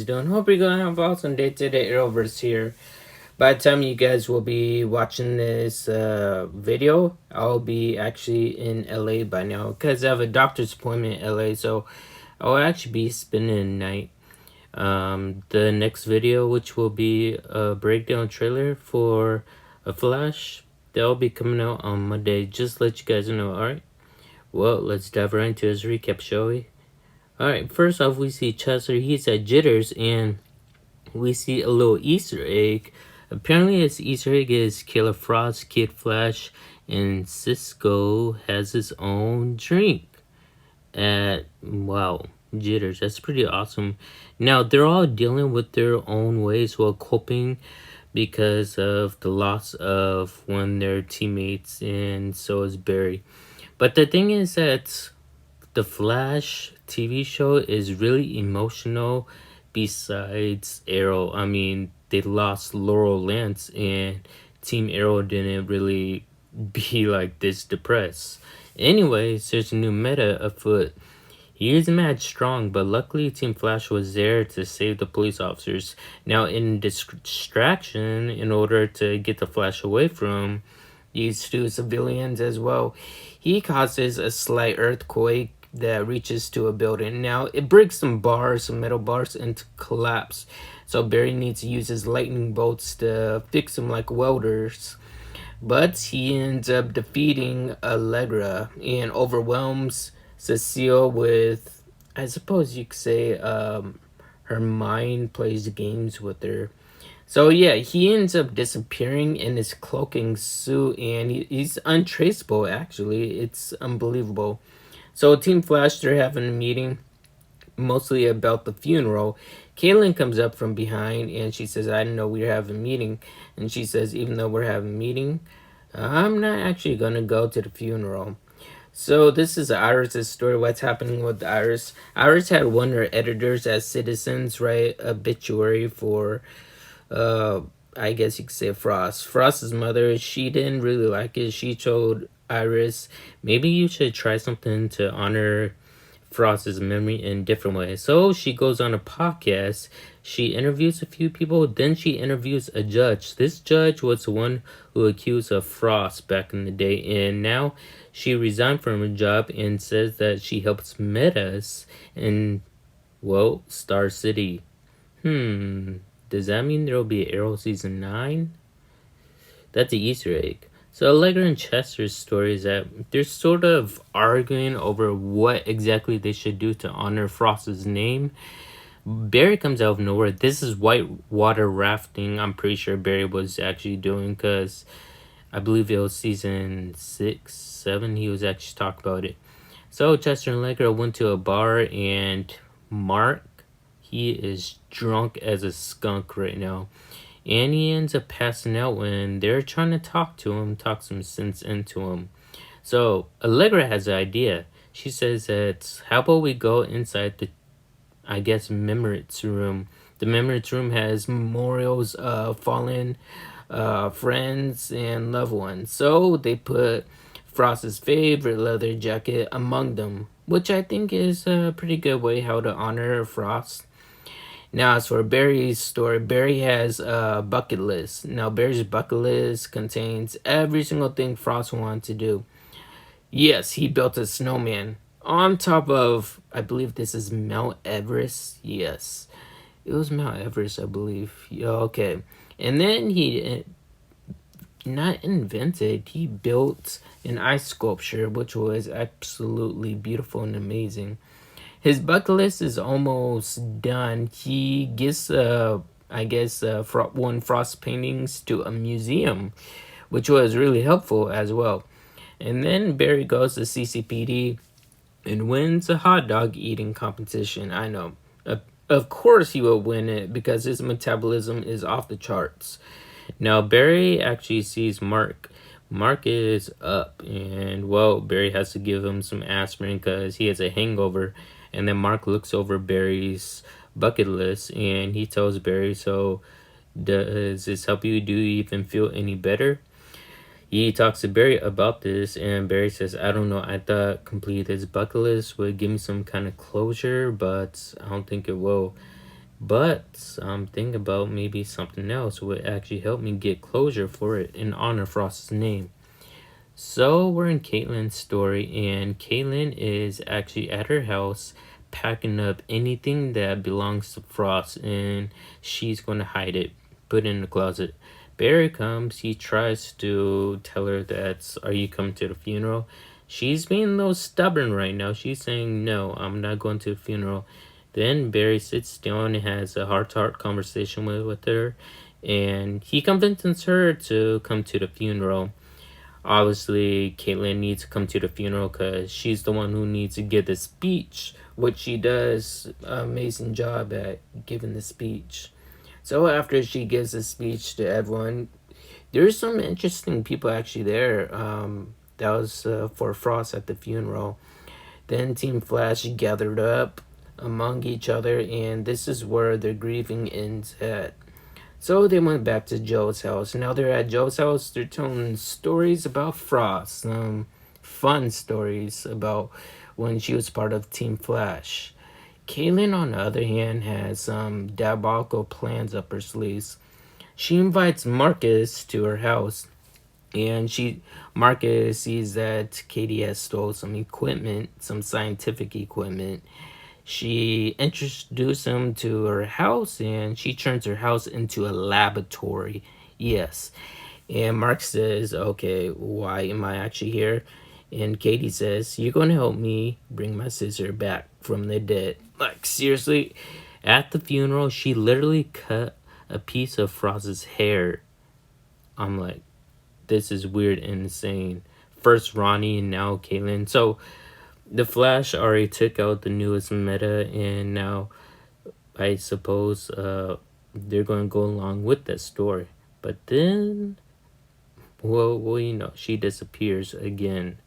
guys doing? Hope you're gonna have an awesome day today. Arrowverse here. By the time you guys will be watching this video, I'll be actually in LA by now because I have a doctor's appointment in LA, so I'll actually be spending the night. The next video, which will be a breakdown trailer for a Flash, that'll be coming out on Monday. Just let you guys know. Alright, well, let's dive right into his recap, shall we? Alright, first off, we see Chester. He's at Jether's, and we see a little Easter egg. Apparently, his Easter egg is Killer Frost, Kid Flash, and Cisco has his own drink at, wow, Jether's. That's pretty awesome. Now, they're all dealing with their own ways while coping because of the loss of one of their teammates, and so is Barry. But the thing is that the Flash TV show is really emotional besides Arrow. I mean, they lost Laurel Lance, and Team Arrow didn't really be like this depressed. Anyways, there's a new meta afoot. He is mad strong, but luckily Team Flash was there to save the police officers. Now, in distraction, in order to get the Flash away from these two civilians as well, he causes a slight earthquake that reaches to a building. Now, it breaks some bars, some metal bars, into collapse. So Barry needs to use his lightning bolts to fix them like welders. But he ends up defeating Allegra and overwhelms Cecile with, I suppose you could say, her mind plays games with her. So yeah, he ends up disappearing in his cloaking suit, and he's untraceable, actually. It's unbelievable. So Team Flash, they're having a meeting mostly about the funeral. Kaylin comes up from behind and she says, I didn't know we were having a meeting. And she says, even though we're having a meeting, I'm not actually going to go to the funeral. So this is Iris' story. What's happening with Iris? Iris had one of her editors as citizens write obituary for, I guess you could say Frost. Frost's mother, she didn't really like it. She told Iris, maybe you should try something to honor Frost's memory in different ways. So she goes on a podcast. She interviews a few people. Then she interviews a judge. This judge was the one who accused of Frost back in the day, and now she resigned from her job and says that she helps metas in, well, Star City. Does that mean there will be Arrow Season 9? That's an Easter egg. So Allegra and Chester's story is that they're sort of arguing over what exactly they should do to honor Frost's name. Barry comes out of nowhere. This is white water rafting. I'm pretty sure Barry was actually doing, because I believe it was season 6, 7. He was actually talking about it. So Chester and Allegra went to a bar, and Mark, he is drunk as a skunk right now. And he ends up passing out when they're trying to talk to him, talk some sense into him. So Allegra has an idea. She says that, how about we go inside the, I guess, Memorials room. The Memorials room has memorials of fallen friends and loved ones. So they put Frost's favorite leather jacket among them, which I think is a pretty good way how to honor Frost. Now, as for Barry's story, Barry has a bucket list. Now, Barry's bucket list contains every single thing Frost wanted to do. Yes, he built a snowman on top of, I believe this is Mount Everest. Yes, it was Mount Everest, I believe. Yeah, okay. And then he, not invented, he built an ice sculpture, which was absolutely beautiful and amazing. His bucket list is almost done. He gets, I guess, one Frost paintings to a museum, which was really helpful as well. And then Barry goes to CCPD and wins a hot dog eating competition. I know. Of course he will win it because his metabolism is off the charts. Now, Barry actually sees Mark. Mark is up, and, well, Barry has to give him some aspirin because he has a hangover. And then Mark looks over Barry's bucket list, and he tells Barry, so does this help you? Do you even feel any better? He talks to Barry about this, and Barry says, I don't know, I thought completing this bucket list would give me some kind of closure, but I don't think it will. But I'm thinking about maybe something else would actually help me get closure for it in honor of Frost's name. So we're in Caitlin's story, and Caitlin is actually at her house packing up anything that belongs to Frost, and she's going to hide it, put it in the closet. Barry comes, he tries to tell her that, are you coming to the funeral? She's being a little stubborn right now. She's saying, no, I'm not going to the funeral. Then Barry sits down and has a heart-to-heart conversation with her, and he convinces her to come to the funeral. Obviously, Caitlin needs to come to the funeral because she's the one who needs to give the speech, which she does an amazing job at giving the speech. So after she gives the speech to everyone, there's some interesting people actually there. That was for Frost at the funeral. Then Team Flash gathered up among each other, and this is where the grieving ends at. So they went back to Joe's house. Now they're at Joe's house. They're telling stories about Frost. Some fun stories about when she was part of Team Flash. Kaylin, on the other hand, has some diabolical plans up her sleeves. She invites Marcus to her house, and Marcus sees that Katie has stole some equipment, some scientific equipment. She introduced him to her house, and she turns her house into a laboratory. Yes. And Mark says, okay, why am I actually here? And Katie says, you're going to help me bring my sister back from the dead. Like, seriously? At the funeral, she literally cut a piece of Frost's hair. I'm like, this is weird and insane. First Ronnie and now Caitlin. So the Flash already took out the newest meta, and now I suppose they're going to go along with that story. But then, well, you know, she disappears again.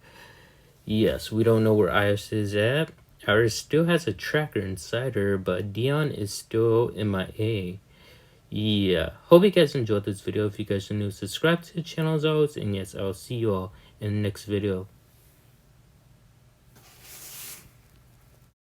Yes, we don't know where Iris is at. Iris still has a tracker inside her, but Dion is still MIA. Yeah, hope you guys enjoyed this video. If you guys are new, subscribe to the channel as always, and yes, I'll see you all in the next video.